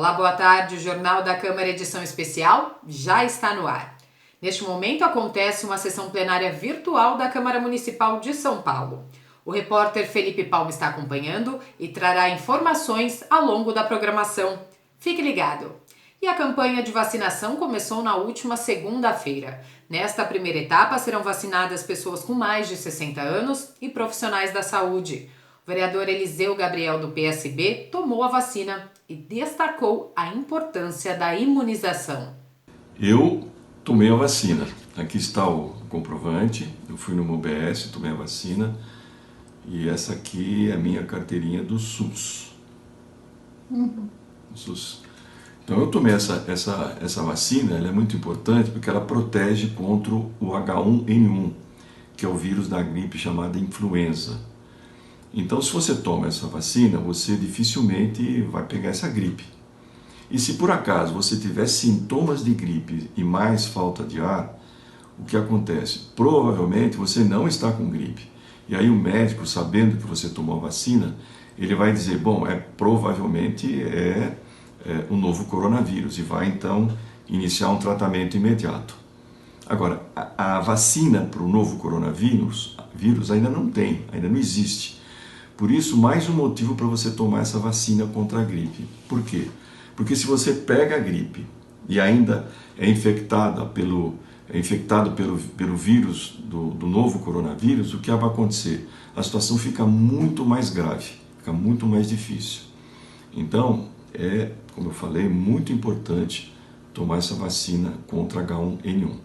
Olá, boa tarde. O Jornal da Câmara edição especial já está no ar. Neste momento acontece uma sessão plenária virtual da Câmara Municipal de São Paulo. O repórter Felipe Palma está acompanhando e trará informações ao longo da programação. Fique ligado! E a campanha de vacinação começou na última segunda-feira. Nesta primeira etapa serão vacinadas pessoas com mais de 60 anos e profissionais da saúde. O vereador Eliseu Gabriel, do PSB, tomou a vacina e destacou a importância da imunização. Eu tomei a vacina. Aqui está o comprovante. Eu fui no UBS, tomei a vacina. E essa aqui é a minha carteirinha do SUS. SUS. Então eu tomei essa vacina, ela é muito importante porque ela protege contra o H1N1, que é o vírus da gripe chamada influenza. Então, se você toma essa vacina, você dificilmente vai pegar essa gripe. E se por acaso você tiver sintomas de gripe e mais falta de ar, o que acontece? Provavelmente você não está com gripe. E aí o médico, sabendo que você tomou a vacina, ele vai dizer, bom, provavelmente é o novo coronavírus e vai então iniciar um tratamento imediato. Agora, a vacina para o novo coronavírus ainda não tem, ainda não existe. Por isso, mais um motivo para você tomar essa vacina contra a gripe. Por quê? Porque se você pega a gripe e ainda é infectado pelo vírus do novo coronavírus, o que vai acontecer? A situação fica muito mais grave, fica muito mais difícil. Então, como eu falei, muito importante tomar essa vacina contra H1N1.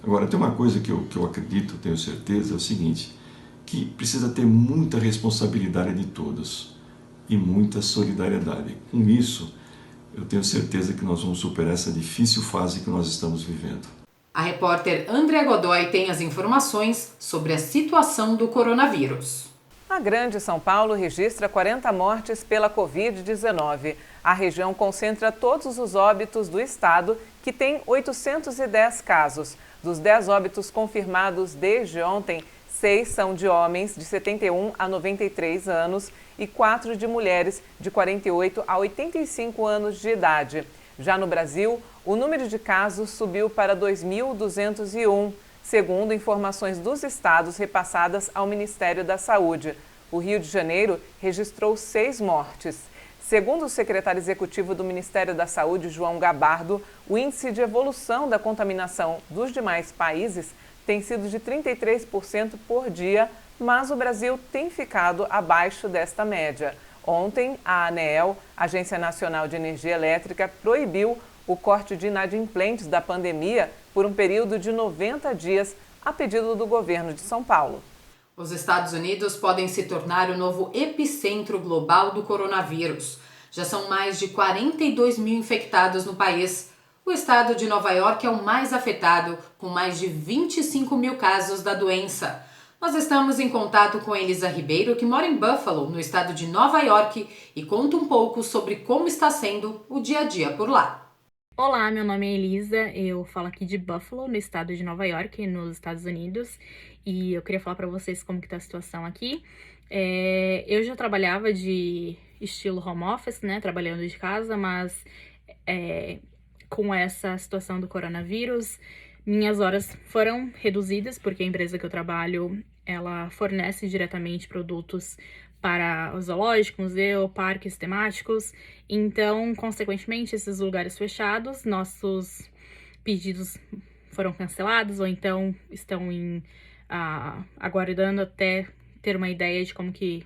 Agora, tem uma coisa que eu acredito, tenho certeza, é o seguinte, que precisa ter muita responsabilidade de todos e muita solidariedade. Com isso, eu tenho certeza que nós vamos superar essa difícil fase que nós estamos vivendo. A repórter Andrea Godoy tem as informações sobre a situação do coronavírus. A Grande São Paulo registra 40 mortes pela Covid-19. A região concentra todos os óbitos do estado, que tem 810 casos. Dos 10 óbitos confirmados desde ontem, 6 são de homens de 71 a 93 anos e 4 de mulheres de 48 a 85 anos de idade. Já no Brasil, o número de casos subiu para 2.201, segundo informações dos estados repassadas ao Ministério da Saúde. O Rio de Janeiro registrou 6 mortes. Segundo o secretário executivo do Ministério da Saúde, João Gabardo, o índice de evolução da contaminação dos demais países tem sido de 33% por dia, mas o Brasil tem ficado abaixo desta média. Ontem, a ANEEL, Agência Nacional de Energia Elétrica, proibiu o corte de inadimplentes da pandemia por um período de 90 dias, a pedido do governo de São Paulo. Os Estados Unidos podem se tornar o novo epicentro global do coronavírus. Já são mais de 42 mil infectados no país. O estado de Nova York é o mais afetado, com mais de 25 mil casos da doença. Nós estamos em contato com Elisa Ribeiro, que mora em Buffalo, no estado de Nova York, e conta um pouco sobre como está sendo o dia a dia por lá. Olá, meu nome é Elisa, eu falo aqui de Buffalo, no estado de Nova York, nos Estados Unidos, e eu queria falar para vocês como que tá a situação aqui. Eu já trabalhava de estilo home office, né, trabalhando de casa, mas com essa situação do coronavírus, minhas horas foram reduzidas, porque a empresa que eu trabalho, ela fornece diretamente produtos para o zoológico, museu, parques temáticos. Então, consequentemente, esses lugares fechados, nossos pedidos foram cancelados ou então estão aguardando até ter uma ideia de como que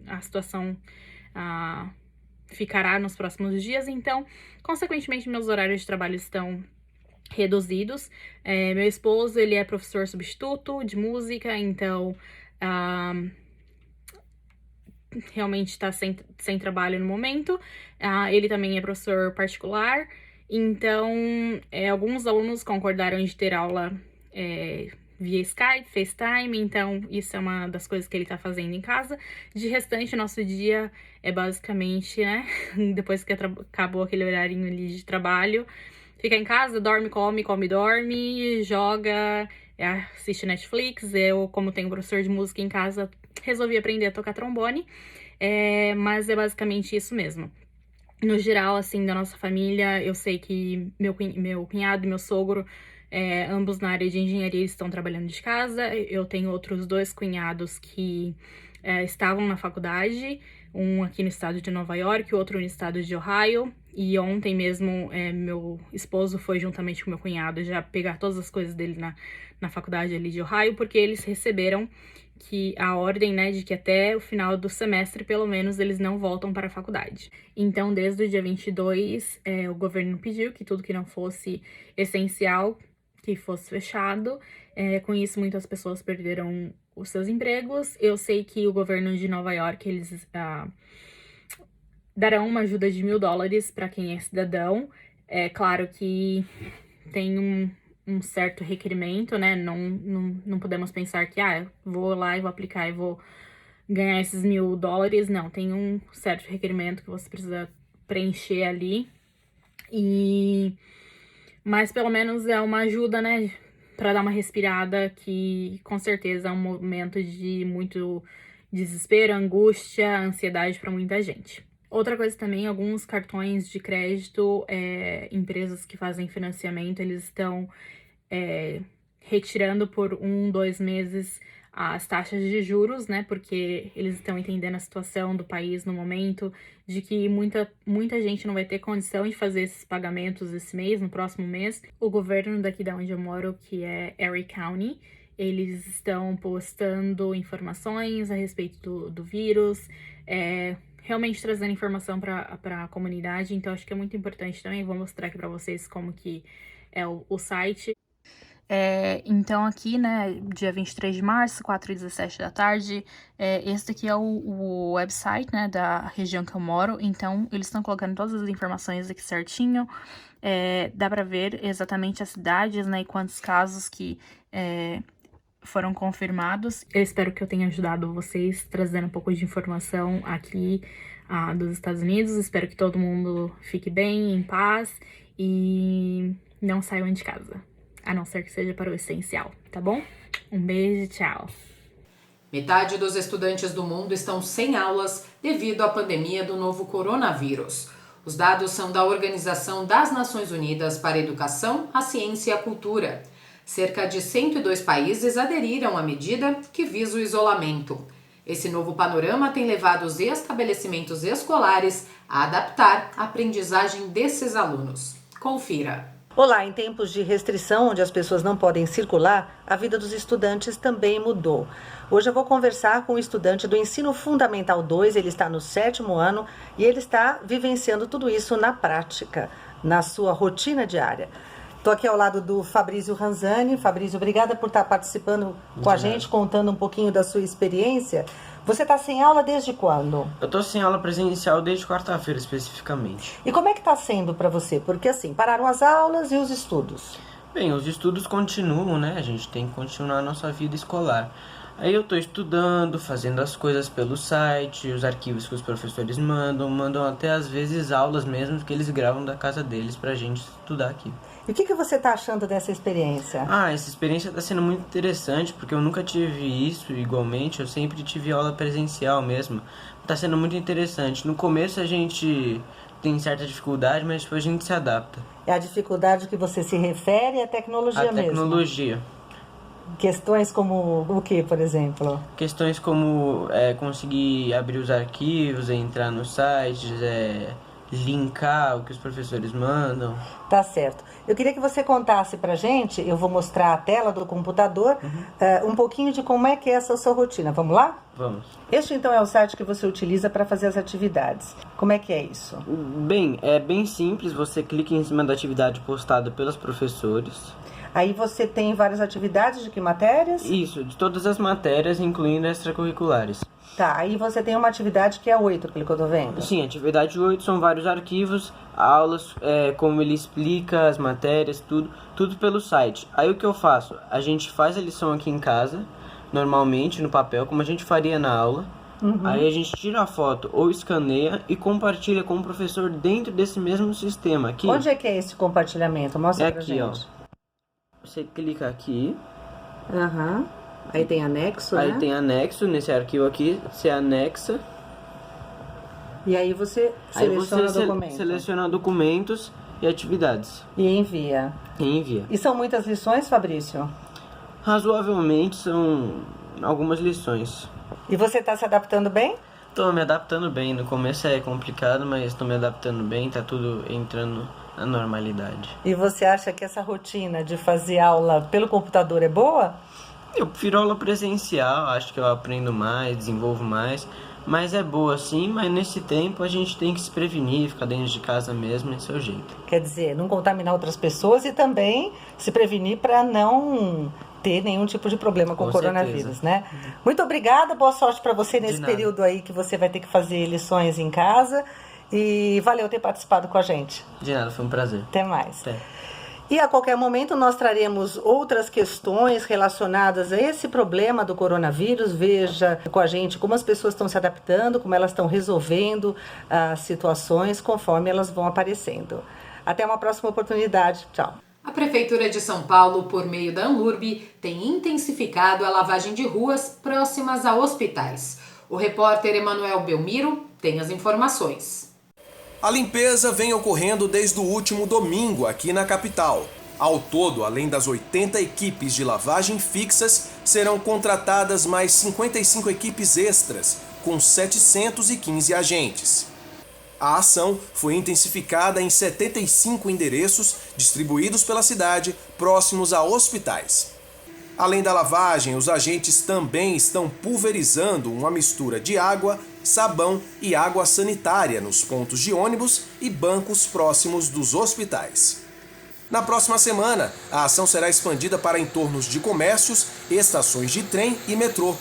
a situação ficará nos próximos dias. Então, consequentemente, meus horários de trabalho estão reduzidos. Meu esposo, ele é professor substituto de música, então realmente está sem trabalho no momento. Ele também é professor particular, então alguns alunos concordaram de ter aula via Skype, FaceTime, então isso é uma das coisas que ele tá fazendo em casa. De restante, nosso dia é basicamente, né, depois que acabou aquele horarinho ali de trabalho, fica em casa, dorme, come, dorme, joga, assiste Netflix. Eu, como tenho professor de música em casa, resolvi aprender a tocar trombone, mas é basicamente isso mesmo. No geral, assim, da nossa família, eu sei que meu cunhado e meu sogro, ambos na área de engenharia, estão trabalhando de casa. Eu tenho outros 2 cunhados que estavam na faculdade, um aqui no estado de Nova York, o outro no estado de Ohio. E ontem mesmo, meu esposo foi juntamente com meu cunhado já pegar todas as coisas dele na faculdade ali de Ohio, porque eles receberam que a ordem, né, de que até o final do semestre, pelo menos, eles não voltam para a faculdade. Então, desde o dia 22, o governo pediu que tudo que não fosse essencial, que fosse fechado. Com isso, muitas pessoas perderam os seus empregos. Eu sei que o governo de Nova York, eles darão uma ajuda de $1.000 para quem é cidadão. É claro que tem um certo requerimento, né? Não podemos pensar que, vou lá e vou aplicar e vou ganhar esses $1.000. Não, tem um certo requerimento que você precisa preencher ali. Mas pelo menos é uma ajuda, né? Pra dar uma respirada, que com certeza é um momento de muito desespero, angústia, ansiedade para muita gente. Outra coisa também, alguns cartões de crédito, empresas que fazem financiamento, eles estão retirando por 1-2 meses as taxas de juros, né? Porque eles estão entendendo a situação do país no momento, de que muita gente não vai ter condição de fazer esses pagamentos esse mês, no próximo mês. O governo daqui da onde eu moro, que é Erie County, eles estão postando informações a respeito do vírus, realmente trazendo informação para a comunidade. Então acho que é muito importante também. Vou mostrar aqui para vocês como que é o site. Então aqui, né, dia 23 de março, 4h17 da tarde, esse daqui é o website, né, da região que eu moro. Então eles estão colocando todas as informações aqui certinho. Dá pra ver exatamente as cidades, né, e quantos casos que foram confirmados. Eu espero que eu tenha ajudado vocês, trazendo um pouco de informação aqui dos Estados Unidos. Espero que todo mundo fique bem, em paz, e não saiam de casa, a não ser que seja para o essencial, tá bom? Um beijo, tchau! Metade dos estudantes do mundo estão sem aulas devido à pandemia do novo coronavírus. Os dados são da Organização das Nações Unidas para a Educação, a Ciência e a Cultura. Cerca de 102 países aderiram à medida que visa o isolamento. Esse novo panorama tem levado os estabelecimentos escolares a adaptar a aprendizagem desses alunos. Confira! Olá, em tempos de restrição, onde as pessoas não podem circular, a vida dos estudantes também mudou. Hoje eu vou conversar com um estudante do Ensino Fundamental 2, ele está no 7º ano e ele está vivenciando tudo isso na prática, na sua rotina diária. Estou aqui ao lado do Fabrício Ranzani. Fabrício, obrigada por estar participando com a gente, contando um pouquinho da sua experiência. Você está sem aula desde quando? Eu estou sem aula presencial desde quarta-feira, especificamente. E como é que está sendo para você? Porque assim, pararam as aulas e os estudos? Bem, os estudos continuam, né? A gente tem que continuar a nossa vida escolar. Aí eu estou estudando, fazendo as coisas pelo site, os arquivos que os professores mandam até às vezes aulas mesmo que eles gravam da casa deles pra gente estudar aqui. E o que você está achando dessa experiência? Essa experiência está sendo muito interessante, porque eu nunca tive isso igualmente, eu sempre tive aula presencial mesmo. Está sendo muito interessante. No começo a gente tem certa dificuldade, mas depois a gente se adapta. É a dificuldade que você se refere à tecnologia mesmo? A tecnologia. Questões como o que, por exemplo? Questões como conseguir abrir os arquivos, entrar nos sites, linkar o que os professores mandam. Tá certo. Eu queria que você contasse pra gente, eu vou mostrar a tela do computador, um pouquinho de como é que é essa sua rotina. Vamos lá? Vamos. Este então é o site que você utiliza para fazer as atividades. Como é que é isso? Bem, é bem simples, você clica em cima da atividade postada pelos professores. Aí você tem várias atividades de que matérias? Isso, de todas as matérias, incluindo extracurriculares. Tá, aí você tem uma atividade que é 8, pelo que eu tô vendo. Sim, atividade 8 são vários arquivos, aulas, como ele explica as matérias, tudo pelo site. Aí o que eu faço? A gente faz a lição aqui em casa, normalmente no papel, como a gente faria na aula. Aí a gente tira a foto ou escaneia e compartilha com o professor dentro desse mesmo sistema aqui. Onde é que é esse compartilhamento? Mostra pra aqui, gente. ó. Você clica aqui. Aí tem anexo, Aí né? tem anexo, nesse arquivo aqui, você anexa. E aí você seleciona documentos. Seleciona documentos e atividades. E envia. E são muitas lições, Fabrício? Razoavelmente são algumas lições. E você está se adaptando bem? Estou me adaptando bem. No começo é complicado, mas estou me adaptando bem. Está tudo entrando na normalidade. E você acha que essa rotina de fazer aula pelo computador é boa? Eu prefiro aula presencial. Acho que eu aprendo mais, desenvolvo mais. Mas é boa sim, mas nesse tempo a gente tem que se prevenir, ficar dentro de casa mesmo, esse é o jeito. Quer dizer, não contaminar outras pessoas e também se prevenir para não ter nenhum tipo de problema com o coronavírus, né? Muito obrigada, boa sorte para você nesse período aí que você vai ter que fazer lições em casa. E valeu ter participado com a gente. De nada, foi um prazer. Até mais. Até. E a qualquer momento nós traremos outras questões relacionadas a esse problema do coronavírus. Veja com a gente como as pessoas estão se adaptando, como elas estão resolvendo as situações conforme elas vão aparecendo. Até uma próxima oportunidade. Tchau. A Prefeitura de São Paulo, por meio da Anlurb, tem intensificado a lavagem de ruas próximas a hospitais. O repórter Emanuel Belmiro tem as informações. A limpeza vem ocorrendo desde o último domingo aqui na capital. Ao todo, além das 80 equipes de lavagem fixas, serão contratadas mais 55 equipes extras, com 715 agentes. A ação foi intensificada em 75 endereços distribuídos pela cidade, próximos a hospitais. Além da lavagem, os agentes também estão pulverizando uma mistura de água, sabão e água sanitária nos pontos de ônibus e bancos próximos dos hospitais. Na próxima semana, a ação será expandida para entornos de comércios, estações de trem e metrô.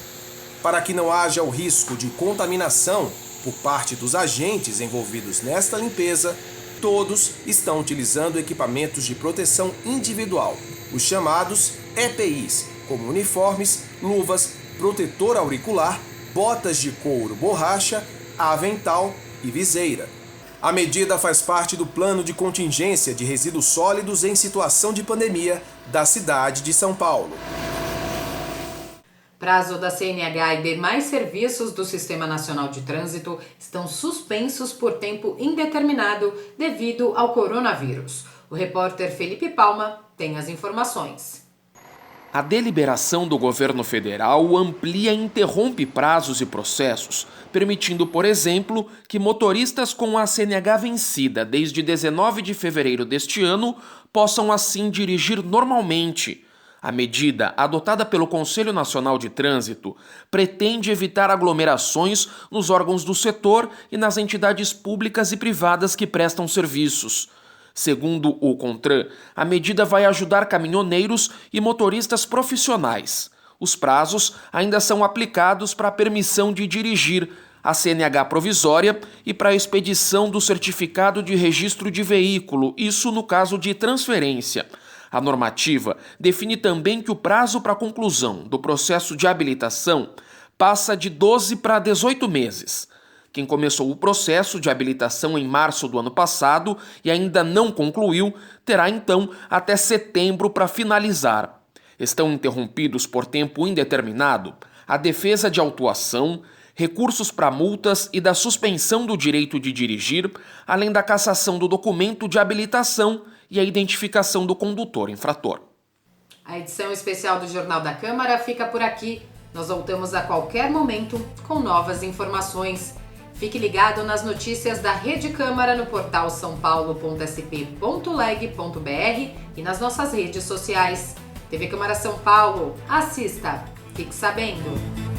Para que não haja o risco de contaminação por parte dos agentes envolvidos nesta limpeza, todos estão utilizando equipamentos de proteção individual, os chamados EPIs, como uniformes, luvas, protetor auricular, botas de couro borracha, avental e viseira. A medida faz parte do plano de contingência de resíduos sólidos em situação de pandemia da cidade de São Paulo. Prazo da CNH e demais serviços do Sistema Nacional de Trânsito estão suspensos por tempo indeterminado devido ao coronavírus. O repórter Felipe Palma tem as informações. A deliberação do governo federal amplia e interrompe prazos e processos, permitindo, por exemplo, que motoristas com a CNH vencida desde 19 de fevereiro deste ano possam assim dirigir normalmente. A medida, adotada pelo Conselho Nacional de Trânsito, pretende evitar aglomerações nos órgãos do setor e nas entidades públicas e privadas que prestam serviços. Segundo o CONTRAN, a medida vai ajudar caminhoneiros e motoristas profissionais. Os prazos ainda são aplicados para a permissão de dirigir, a CNH provisória e para a expedição do certificado de registro de veículo, isso no caso de transferência. A normativa define também que o prazo para a conclusão do processo de habilitação passa de 12 para 18 meses. Quem começou o processo de habilitação em março do ano passado e ainda não concluiu, terá então até setembro para finalizar. Estão interrompidos por tempo indeterminado a defesa de autuação, recursos para multas e da suspensão do direito de dirigir, além da cassação do documento de habilitação e a identificação do condutor infrator. A edição especial do Jornal da Câmara fica por aqui. Nós voltamos a qualquer momento com novas informações. Fique ligado nas notícias da Rede Câmara no portal saopaulo.sp.leg.br e nas nossas redes sociais. TV Câmara São Paulo, assista, fique sabendo.